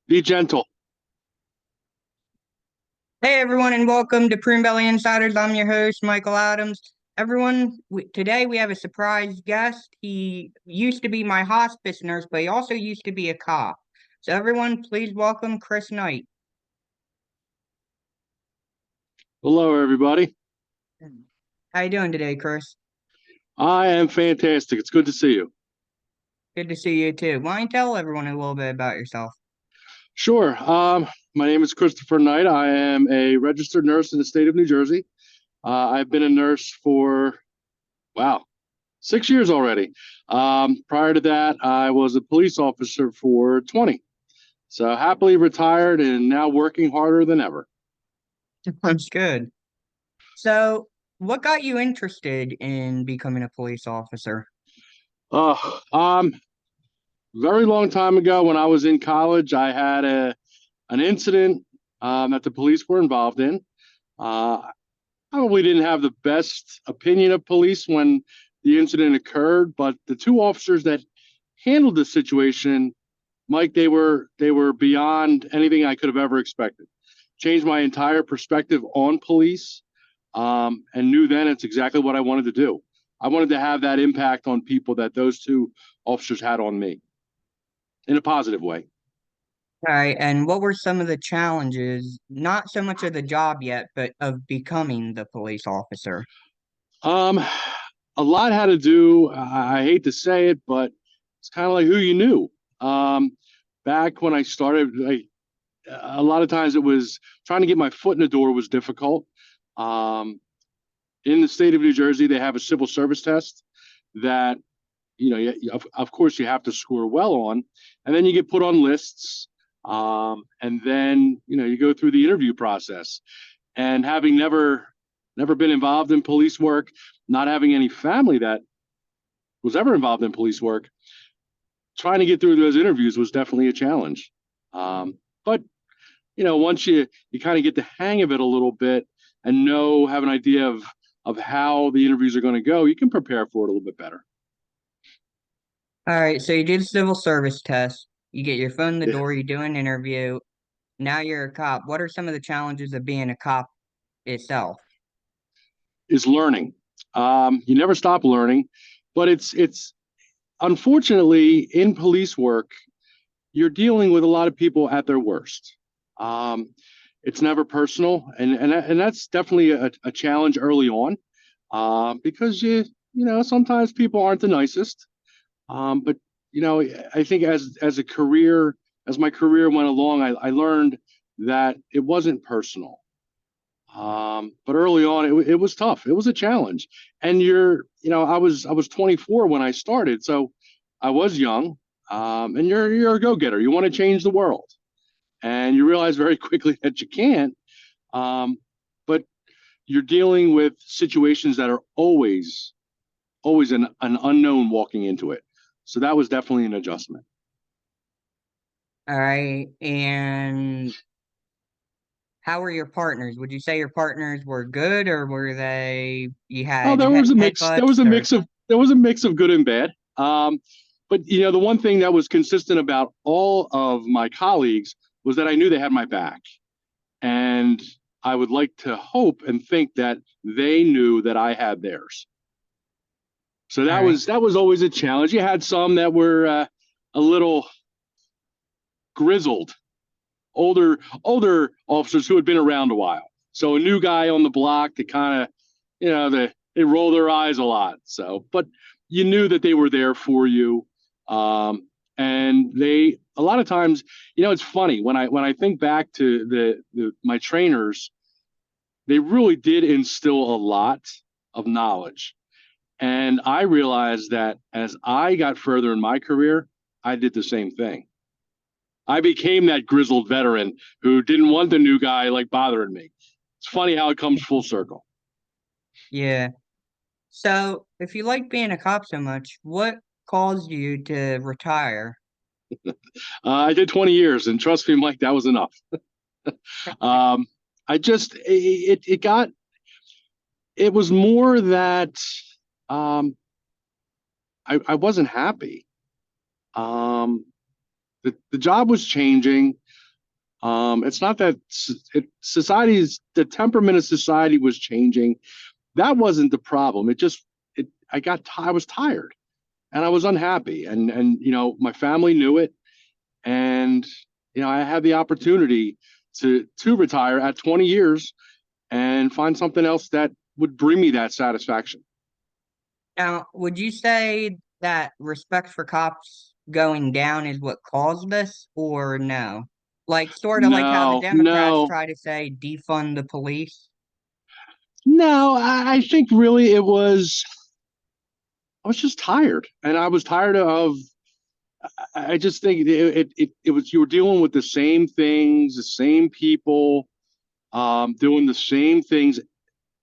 Be gentle. Hey everyone, and welcome to Prune Belly Insiders. I'm your host, Michael Adams. Everyone, today we have a surprise guest. He used to be my hospice nurse, but he also used to be a cop. So everyone, please welcome Chris Knight. Hello, everybody. How you doing today, Chris? I am fantastic. It's good to see you. Good to see you too. Why don't you tell everyone a little bit about yourself? Sure. My name is Christopher Knight. I am a registered nurse in the state of New Jersey. I've been a nurse for, wow, 6 years already. Prior to that, I was a police officer for 20. So happily retired and now working harder than ever. That's good. So, what got you interested in becoming a police officer? Uh, um, Very long time ago when I was in college, I had an incident that the police were involved in. Uh, Probably didn't have the best opinion of police when the incident occurred, but the two officers that handled the situation, Mike, they were beyond anything I could have ever expected. Changed my entire perspective on police, and knew then it's exactly what I wanted to do. I wanted to have that impact on people that those two officers had on me in a positive way. All right, and what were some of the challenges, not so much of the job yet, but of becoming the police officer? Um, a lot had to do. I hate to say it, but it's kind of like who you knew. Um, Back when I started, a lot of times it was trying to get my foot in the door was difficult. Um, in the state of New Jersey, they have a civil service test that of course, you have to score well on, and then you get put on lists, and then you go through the interview process. And having never been involved in police work, not having any family that was ever involved in police work, trying to get through those interviews was definitely a challenge. But once you kind of get the hang of it a little bit and have an idea of how the interviews are going to go, you can prepare for it a little bit better. All right, so you do the civil service test, you get your foot in the Yeah. door, you do an interview. Now you're a cop. What are some of the challenges of being a cop itself? Is learning. You never stop learning, but it's unfortunately in police work, you're dealing with a lot of people at their worst. Um, it's never personal, and that's definitely a challenge early on, because sometimes people aren't the nicest. But I think as a career, as my career went along, I learned that it wasn't personal. But early on, it was tough. It was a challenge, and I was 24 when I started, so I was young. And you're a go-getter. You want to change the world, and you realize very quickly that you can't. But you're dealing with situations that are always an unknown walking into it. So that was definitely an adjustment. All right, and how were your partners? Would you say your partners were good, or were they you Oh, had there was a mix. There was headbutts, a or mix of there was a mix of good and bad. But the one thing that was consistent about all of my colleagues was that I knew they had my back, and I would like to hope and think that they knew that I had theirs. So all that right? was always a challenge. You had some that were a little grizzled, older officers who had been around a while. So a new guy on the block to kind of, they roll their eyes a lot. So, but you knew that they were there for you, and they a lot of times, it's funny when I think back to the my trainers, they really did instill a lot of knowledge. And I realized that as I got further in my career, I did the same thing. I became that grizzled veteran who didn't want the new guy like bothering me. It's funny how it comes full circle. Yeah. So, if you like being a cop so much, what caused you to retire? I did 20 years, and trust me, Mike, that was enough. Um, I just it got it was more that um, I wasn't happy. Um, the job was changing. It's not that the temperament of society was changing. That wasn't the problem. I was tired and I was unhappy, and my family knew it, and I had the opportunity to retire at 20 years and find something else that would bring me that satisfaction. Now, would you say that respect for cops going down is what caused this, or no? Like, sort of like how the No, Democrats no, try to say defund the police. no. I think really I was just tired, and I was tired of. I just think it was you were dealing with the same things, the same people, doing the same things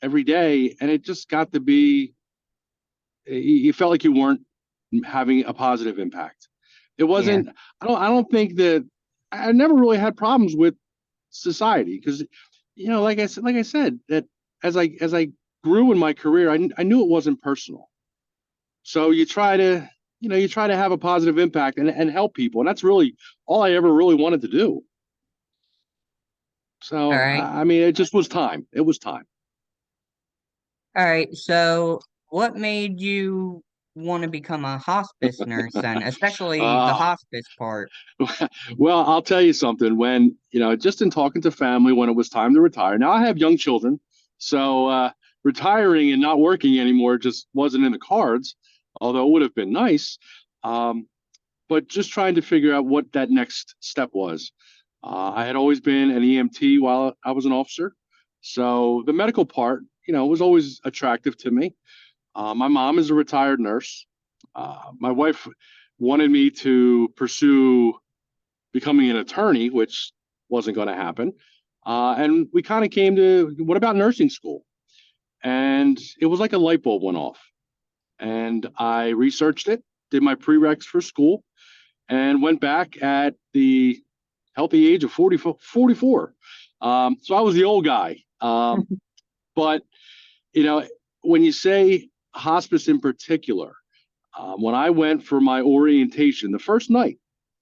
every day, and it just got to be. You felt like you weren't having a positive impact. It Yeah. wasn't. I don't think that I never really had problems with society because, like I said, that as I grew in my career, I knew it wasn't personal. So you try to have a positive impact and help people, and that's really all I ever really wanted to do. All So right. I mean, it just was time. It was time. All right. So, what made you want to become a hospice nurse then, especially the Uh, hospice part? well, I'll tell you something. When just in talking to family, when it was time to retire. Now I have young children, so retiring and not working anymore just wasn't in the cards. Although it would have been nice. Um, but just trying to figure out what that next step was. I had always been an EMT while I was an officer, so the medical part, was always attractive to me. My mom is a retired nurse. My wife wanted me to pursue becoming an attorney, which wasn't going to happen. And we kind of came to what about nursing school? And it was like a light bulb went off. And I researched it, did my prereqs for school, and went back at the healthy age of 44. So I was the old guy. But, you know, when you say hospice in particular, when I went for my orientation the first night,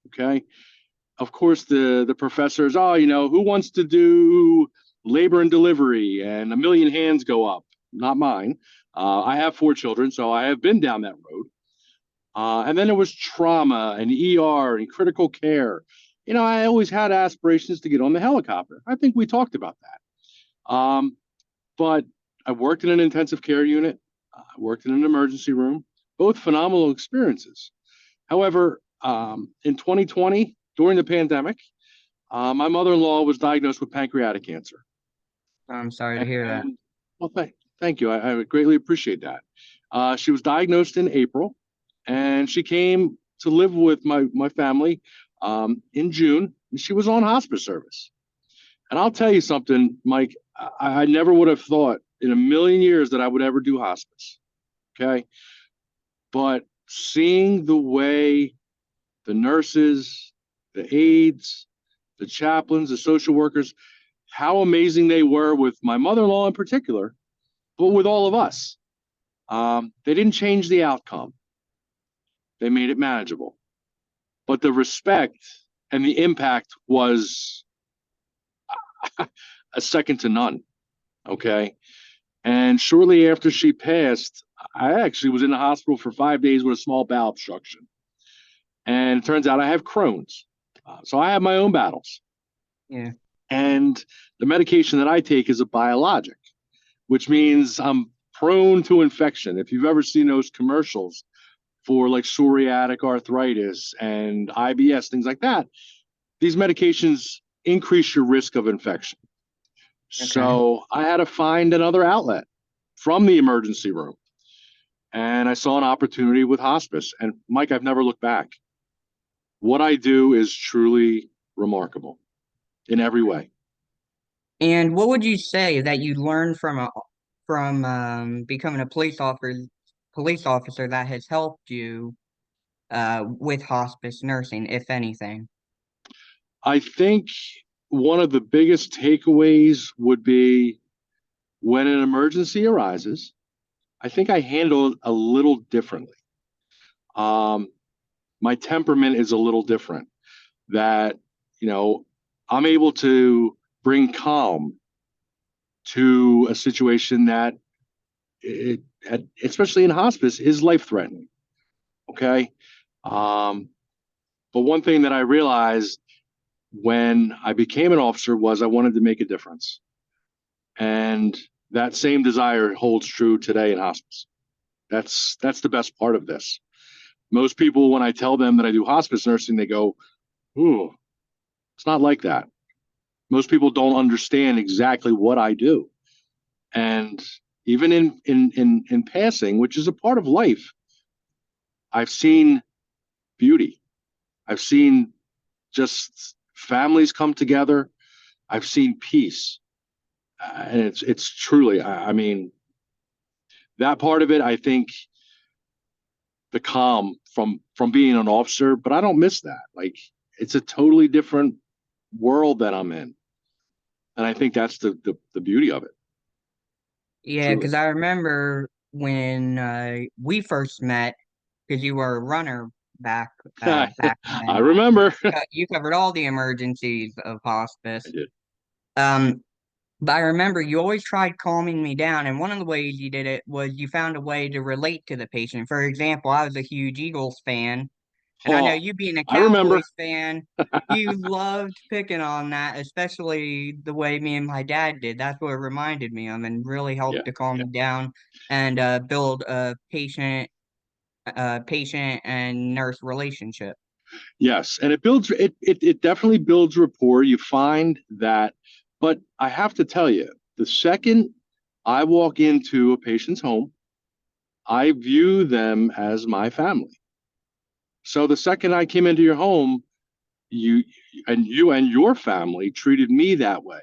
okay, of course, the professors, oh, who wants to do labor and delivery? And a million hands go up, not mine. I have 4 children, so I have been down that road. And then there was trauma and ER and critical care. I always had aspirations to get on the helicopter. I think we talked about that. But I worked in an intensive care unit. I worked in an emergency room, both phenomenal experiences. However, in 2020, during the pandemic, my mother-in-law was diagnosed with pancreatic cancer. I'm sorry to hear that. And well, thank you. I would greatly appreciate that. She was diagnosed in April, and she came to live with my family in June. She was on hospice service. And I'll tell you something, Mike, I never would have thought in a million years that I would ever do hospice. Okay. But seeing the way the nurses, the aides, the chaplains, the social workers, how amazing they were with my mother in law in particular, but with all of us. They didn't change the outcome, they made it manageable. But the respect and the impact was a second to none. Okay. And shortly after she passed, I actually was in the hospital for 5 days with a small bowel obstruction. And it turns out I have Crohn's. So I have my own battles. Yeah. And the medication that I take is a biologic, which means I'm prone to infection. If you've ever seen those commercials for like psoriatic arthritis and IBS, things like that, these medications increase your risk of infection. Okay. So I had to find another outlet from the emergency room. And I saw an opportunity with hospice. And Mike, I've never looked back. What I do is truly remarkable in every way. And what would you say that you learned from becoming a police officer that has helped you with hospice nursing, if anything? I think one of the biggest takeaways would be when an emergency arises, I think I handle it a little differently. Um, my temperament is a little different. That, you know, I'm able to bring calm to a situation that especially in hospice, is life threatening. Okay. Um, but one thing that I realized when I became an officer was I wanted to make a difference. And that same desire holds true today in hospice. That's the best part of this. Most people, when I tell them that I do hospice nursing, they go, "Ooh, it's not like that." Most people don't understand exactly what I do. And even in passing, which is a part of life, I've seen beauty. I've seen just families come together. I've seen peace, and it's truly. I mean, that part of it. I think the calm from being an officer, but I don't miss that. Like it's a totally different world that I'm in, and I think that's the beauty of it. Yeah, Truly, because I remember when we first met, because you were a runner back back I then. remember. You covered all the emergencies of I hospice. did. Um, but I remember you always tried calming me down, and one of the ways you did it was you found a way to relate to the patient. For example, I was a huge Eagles fan, and I know Oh, you being a I remember. Cowboys fan, you loved picking on that, especially the way me and my dad did. That's what it reminded me of, and really Yeah. helped to calm me down and build a patient and nurse relationship. Yes, and it definitely builds rapport. You find that, but I have to tell you, the second I walk into a patient's home, I view them as my family. So the second I came into your home, you you and your family treated me that way.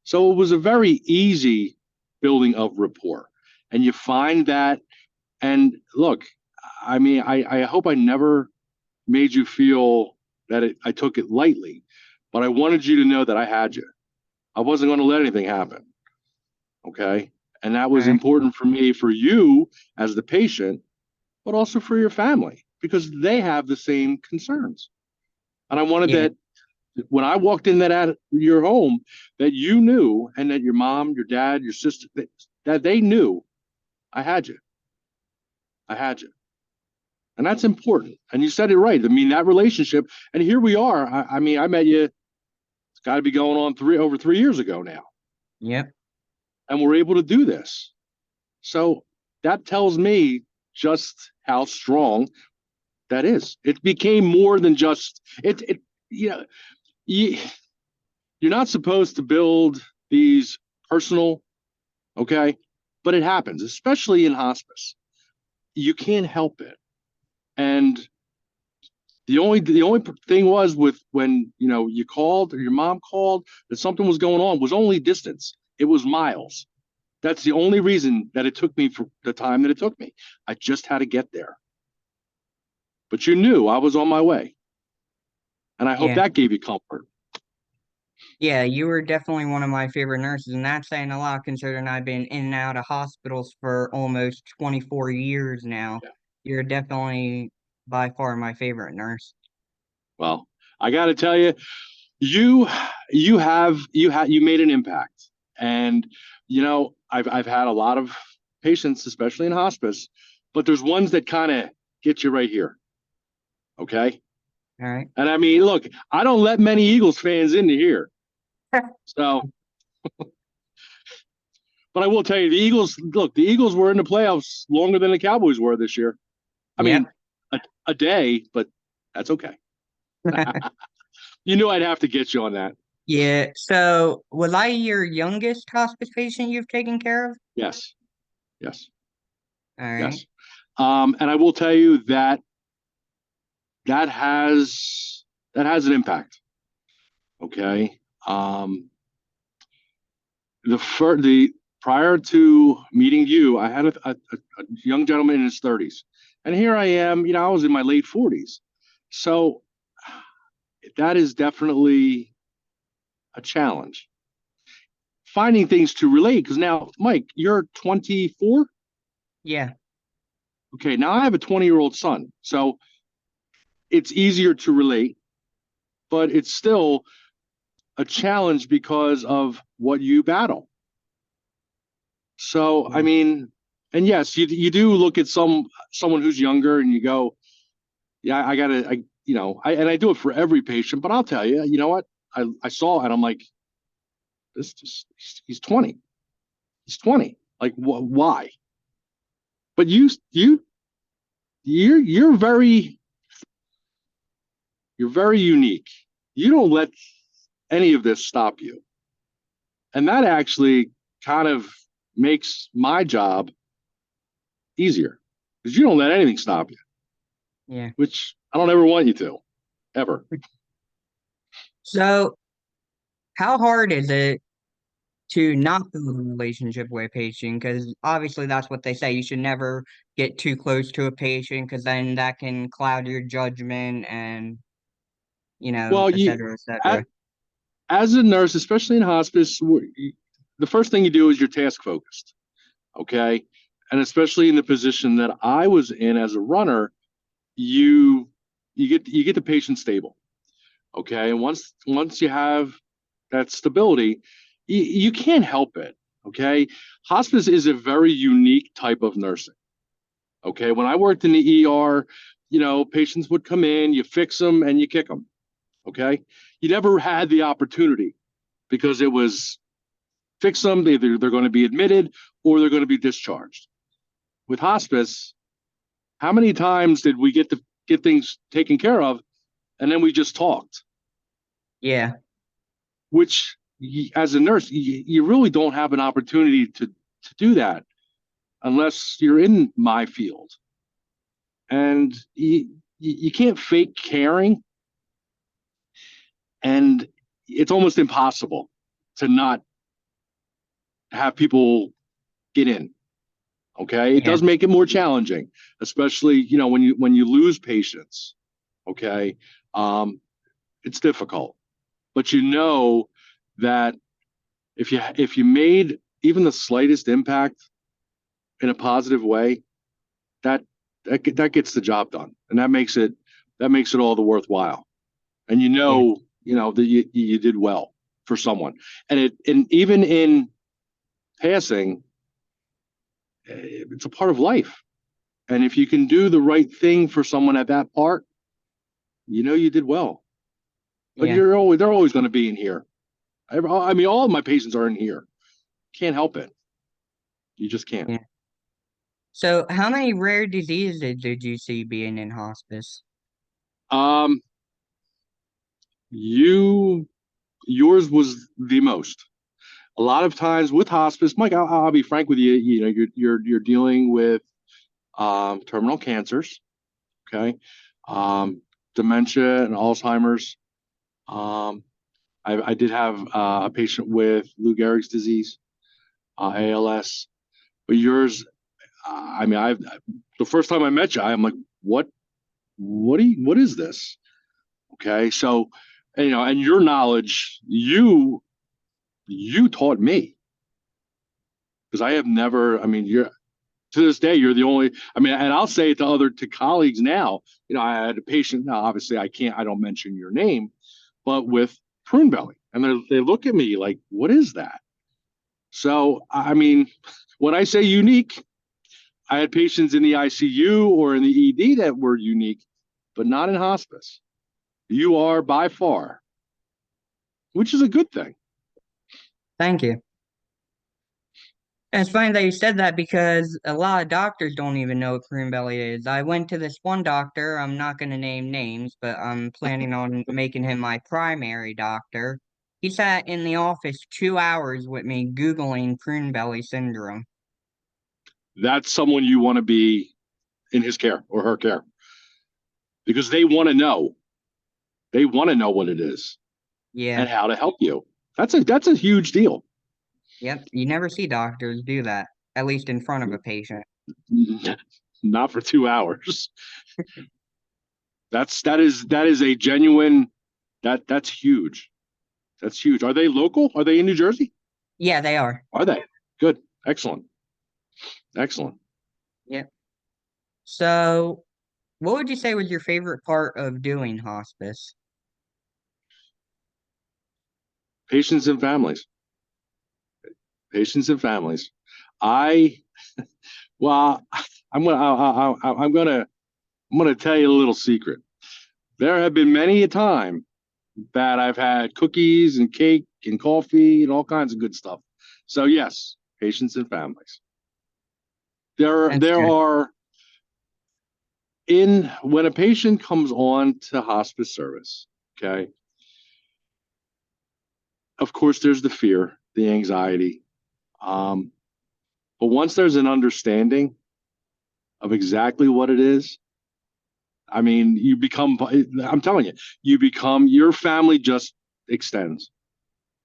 So it was a very easy building of rapport. And you find that, and look, I mean, I hope I never made you feel that I took it lightly, but I wanted you to know that I had you. I wasn't going to let anything happen. Okay. And that was Okay. important for me, for you as the patient, but also for your family because they have the same concerns. And I wanted Yeah. that when I walked in at your home, that you knew, and that your mom, your dad, your sister, that they knew I had you. I had you. And that's important. And you said it right. I mean, that relationship, and here we are. I mean, I met you, it's got to be going on over 3 years ago now. Yep. And we're able to do this. So that tells me just how strong that is. It became more than just it you know, you, you're not supposed to build these personal, okay? But it happens, especially in hospice. You can't help it. And the only thing was with when you called or your mom called that something was going on was only distance. It was miles. That's the only reason that it took me for the time that it took me. I just had to get there. But you knew I was on my way. And I hope Yeah. that gave you comfort. Yeah, you were definitely one of my favorite nurses, and that's saying a lot considering I've been in and out of hospitals for almost 24 years now. Yeah. You're definitely by far my favorite nurse. Well, I got to tell you, you you made an impact. And I've had a lot of patients, especially in hospice, but there's ones that kind of get you right here. Okay. All right. And I mean, look, I don't let many Eagles fans into here. So, but I will tell you, the Eagles were in the playoffs longer than the Cowboys were this year. I Yep. mean, a day, but that's okay. You knew I'd have to get you on that. Yeah. So, was I your youngest hospice patient you've taken care of? Yes, yes, All right. yes. And I will tell you that that has that has an impact. Okay. The prior to meeting you, I had a young gentleman in his 30s, and here I am. I was in my late 40s, so that is definitely a challenge. Finding things to relate because now, Mike, you're 24. Yeah. Okay, now I have a 20-year-old son, so it's easier to relate, but it's still a challenge because of what you battle. So, I Yeah. mean, and yes, you do look at someone who's younger and you go, yeah, I gotta, and I do it for every patient, but I'll tell you, you know what? I saw it and I'm like, this just, he's 20. He's 20. Like, why? But you're very unique. You don't let any of this stop you. And that actually kind of makes my job easier because you don't let anything stop you, Yeah. which I don't ever want you to, ever. So, how hard is it to not build a relationship with a patient? Because obviously, that's what they say. You should never get too close to a patient because then that can cloud your judgment and, Well, et cetera, et as, cetera. as a nurse, especially in hospice, the first thing you do is you're task focused. Okay. And especially in the position that I was in as a runner, you you get the patient stable. Okay. And once you have that stability, you can't help it. Okay. Hospice is a very unique type of nursing. Okay. When I worked in the ER, patients would come in, you fix them and you kick them. Okay. You never had the opportunity because it was fix them, they're going to be admitted or they're going to be discharged. With hospice, how many times did we get to get things taken care of and then we just talked? Yeah. Which, as a nurse, you really don't have an opportunity to do that unless you're in my field. And you can't fake caring, and it's almost impossible to not have people get in. Okay, it Yeah. does make it more challenging, especially when you lose patients. Okay, um, it's difficult, but you know that if you made even the slightest impact in a positive way, that that gets the job done, and that makes it all the worthwhile. And Yeah. that you did well for someone, and even in passing, it's a part of life. And if you can do the right thing for someone at that part, you did well. But Yeah. they're always going to be in here. I mean, all of my patients are in here. Can't help it. You just can't. Yeah. So, how many rare diseases did you see being in hospice? Um, you yours was the most. A lot of times with hospice, Mike, I'll be frank with you. You're dealing with terminal cancers, okay, dementia and Alzheimer's. Um, I did have a patient with Lou Gehrig's disease, ALS. But yours, I mean, the first time I met you, I'm like, what is this? Okay, so and your knowledge, you taught me because I have never. I mean, you're to this day, you're the only. I mean, and I'll say it to colleagues now. I had a patient. Now, obviously, I don't mention your name, but with prune belly, and they look at me like, what is that? So, I mean, when I say unique, I had patients in the ICU or in the ED that were unique, but not in hospice. You are by far, which is a good thing. Thank you. And it's funny that you said that because a lot of doctors don't even know what prune belly is. I went to this one doctor, I'm not going to name names, but I'm planning on making him my primary doctor. He sat in the office 2 hours with me Googling prune belly syndrome. That's someone you want to be in his care or her care because they want to know. They want to know what it is Yeah, and how to help you. That's a huge deal. yep. You never see doctors do that, at least in front of a patient. Not for 2 hours. That is a genuine that's huge. That's huge. Are they local? Are they in New Jersey? Yeah, they are. Are they? Good. Excellent. Excellent. Yep. So, what would you say was your favorite part of doing hospice? Patients and families. Patients and families. I well, I'm gonna I'm gonna tell you a little secret. There have been many a time that I've had cookies and cake and coffee and all kinds of good stuff. So yes, patients and families. That's There good. are in when a patient comes on to hospice service, okay, of course there's the fear, the anxiety. Um, but once there's an understanding of exactly what it is, I mean, you become, I'm telling you, you become, your family just extends.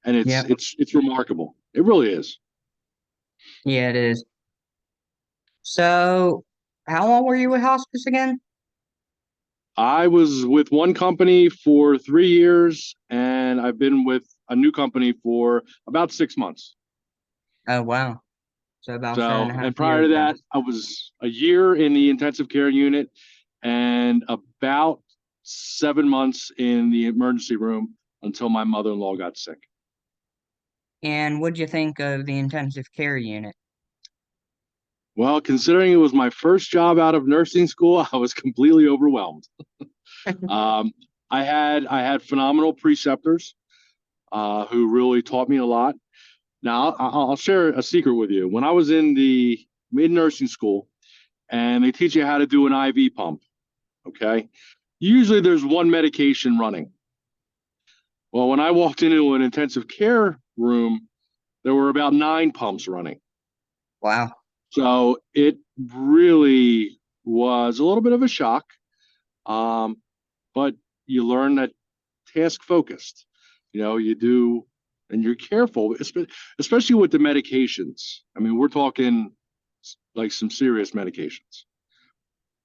And Yep. it's remarkable. It really is. Yeah, it is. So, how long were you with hospice again? I was with one company for 3 years, and I've been with a new company for about 6 months. Oh, wow. So about seven and So, a half and prior years to then. that, I was a year in the intensive care unit and about 7 months in the emergency room until my mother-in-law got sick. And what'd you think of the intensive care unit? Well, considering it was my first job out of nursing school, I was completely overwhelmed. Um, I had phenomenal preceptors who really taught me a lot. Now, I'll share a secret with you. When I was in the mid nursing school, and they teach you how to do an IV pump, okay? Usually, there's one medication running. Well, when I walked into an intensive care room, there were about 9 pumps running. Wow. So it really was a little bit of a shock. Um, but you learn that task focused. You know, you do, and you're careful, especially with the medications. I mean, we're talking like some serious medications.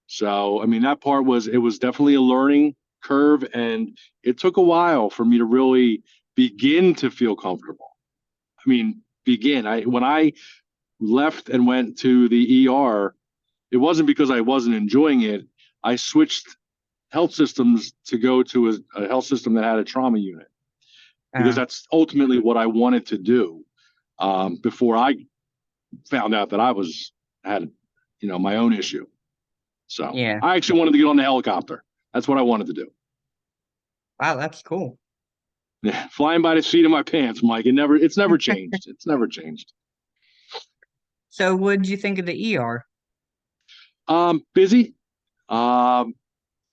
So, I mean, that part was, it was definitely a learning curve, and it took a while for me to really begin to feel comfortable. I mean, when I left and went to the ER, it wasn't because I wasn't enjoying it. I switched health systems to go to a health system that had a trauma unit because Uh, that's ultimately what I wanted to do before I found out that had my own issue. So yeah. I actually wanted to get on the helicopter. That's what I wanted to do. Wow, that's cool. Yeah, flying by the seat of my pants, Mike. It's never changed. It's never changed. So what'd you think of the ER? Busy. Um,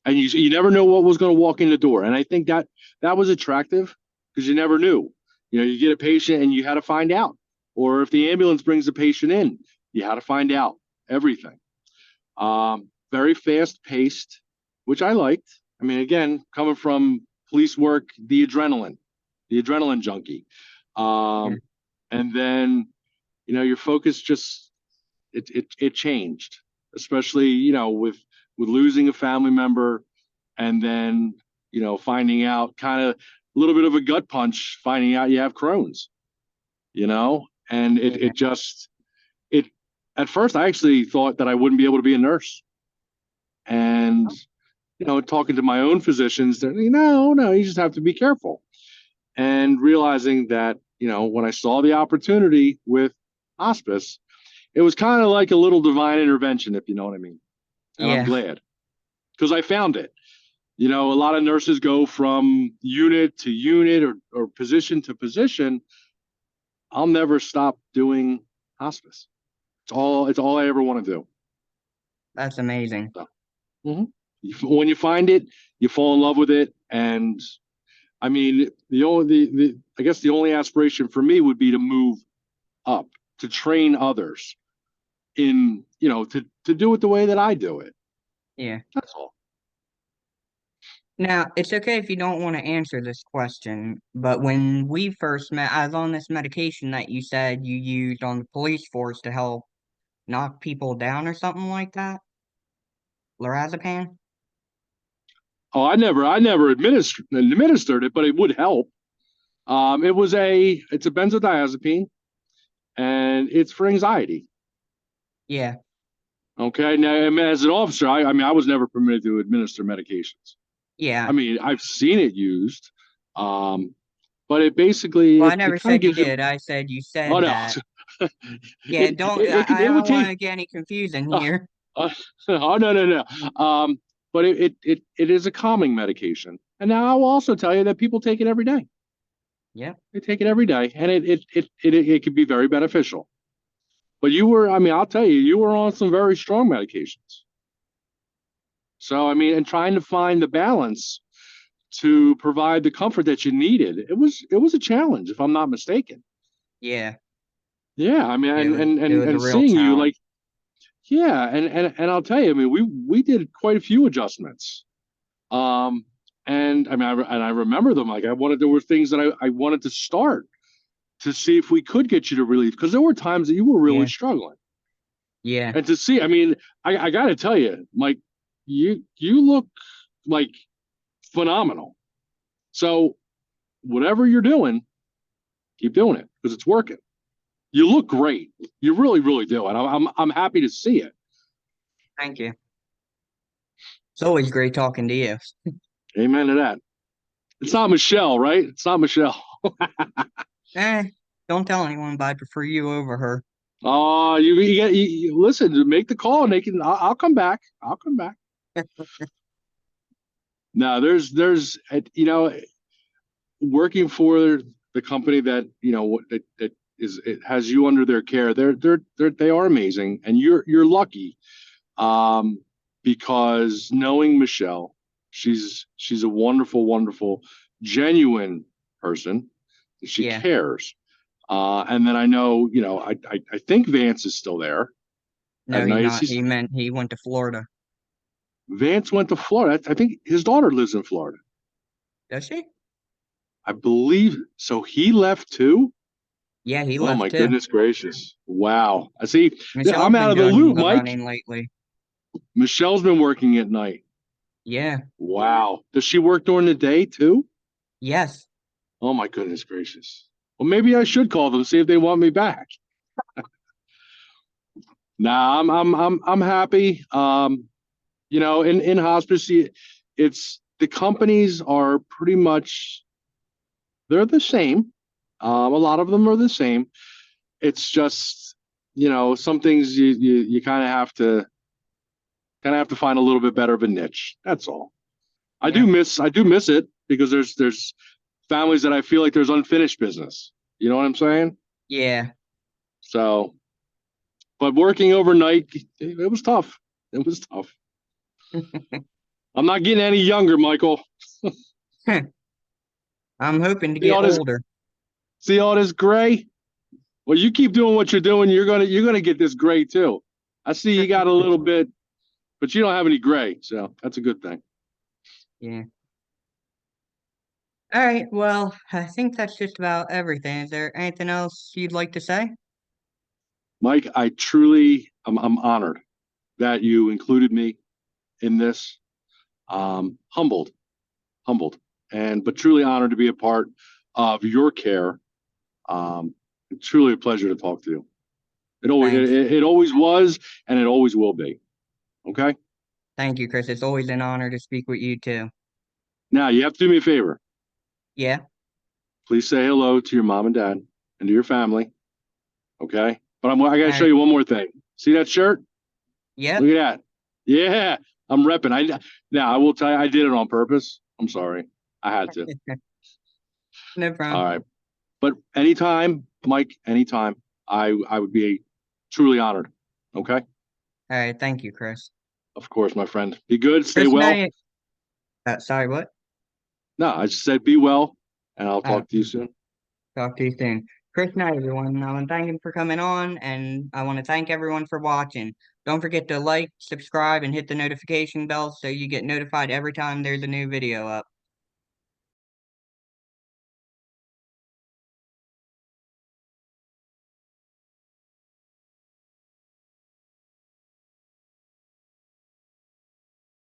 and you never know what was going to walk in the door. And I think that was attractive because you never knew. You know, you get a patient and you had to find out, or if the ambulance brings the patient in, you had to find out everything. Very fast paced, which I liked. I mean, again, coming from police work, the adrenaline junkie. Yeah. Um, and then, your focus just it changed, especially with losing a family member, and then finding out kind of a little bit of a gut punch, finding out you have Crohn's, and Yeah. it just it at first I actually thought that I wouldn't be able to be a nurse, and talking to my own physicians, they're no, you just have to be careful, and realizing that when I saw the opportunity with hospice, it was kind of like a little divine intervention, if you know what I mean. And I'm Yeah, glad because I found it. A lot of nurses go from unit to unit, or position to position. I'll never stop doing hospice. It's all I ever want to do. that's amazing. So, when you find it, you fall in love with it. And I mean, I guess the only aspiration for me would be to move up, to train others to do it the way that I do it. Yeah. That's all. Now, it's okay if you don't want to answer this question, but when we first met, I was on this medication that you said you used on the police force to help knock people down or something like that. Lorazepam? I never administered it, but it would help. It's a benzodiazepine, and it's for anxiety. Yeah, Okay. Now, I mean, as an officer, I mean, I was never permitted to administer medications. I yeah, mean, I've seen it used, um, but it basically Well, I it never kind of said you gives you. did. I said you Oh said no, that. Yeah, it I would don't want take. to get any confusion Oh, here. oh no no no. But it is a calming medication. And now I will also tell you that people take it every day. Yeah, They take it every day, and it can be very beneficial. But I mean, I'll tell you, you were on some very strong medications. So I mean, and trying to find the balance to provide the comfort that you needed, it was a challenge, if I'm not mistaken. yeah. Yeah, I mean, It was a and real seeing you challenge. like, yeah, and I'll tell you, I mean, we did quite a few adjustments. Um, and I mean, I remember them. Like, there were things that I wanted to start to see if we could get you to relief, because there were times that you were really Yeah, struggling. yeah. And to see, I mean, I got to tell you, Mike, you look like phenomenal. So whatever you're doing, keep doing it because it's working. You look great. You really, really do, and I'm happy to see it. Thank you. It's always great talking to you. Amen to that. It's not Michelle, right? It's not Michelle. Eh, don't tell anyone, but I prefer you over her. Oh, listen. Make the call, and they can. I'll come back. I'll come back. No, there's working for the company that it has you under their care. They are amazing, and you're lucky, um, because knowing Michelle, she's a wonderful, wonderful, genuine person. She Yeah. cares. And then I know, I think Vance is still there at No, he's night. not. He went to Florida. Vance went to Florida. I think his daughter lives in Florida. Does she? I believe so. He left too. Yeah, he Oh left my too. goodness gracious! Wow. I see. I'm Michelle's out been of the doing loop, the Mike. running lately. Michelle's been working at night. Yeah. Wow. Does she work during the day too? Yes. Oh my goodness gracious. Well, maybe I should call them, see if they want me back. Nah, I'm happy. In hospice, it's the companies are pretty much they're the same. A lot of them are the same. It's just, some things you kind of have to find a little bit better of a niche. That's all. Yeah. I do miss it because there's families that I feel like there's unfinished business. You know what I'm saying? Yeah. So, but working overnight, it was tough. It was tough. I'm not getting any younger, Michael. I'm hoping to See get all this, older. see all this gray? Well, you keep doing what you're doing, you're gonna get this gray too. I see you got a little bit, but you don't have any gray, so that's a good thing. Yeah. All right. Well, I think that's just about everything. Is there anything else you'd like to say? Mike, I'm honored that you included me in this. Humbled, humbled, but truly honored to be a part of your care. It's truly a pleasure to talk to you. Thanks. It always was, and it always will be. Okay. Thank you, Chris. It's always an honor to speak with you too. Now you have to do me a favor. Yeah. Please say hello to your mom and dad and to your family. Okay. But I got to All show right. you one more thing. See that shirt? Yep. Look at that. Yeah, I'm repping. Now I will tell you, I did it on purpose. I'm sorry. I had to. No All problem. right. But anytime, Mike, anytime, I would be truly honored. Okay. All right. Thank you, Chris. Of course, my friend. Be good. Stay Chris well. Knight. Sorry, what? No, I just said be well, and I'll Uh, talk to you soon. Talk to you soon. Chris Knight, everyone. I want to thank him for coming on, and I want to thank everyone for watching. Don't forget to like, subscribe, and hit the notification bell so you get notified every time there's a new video up.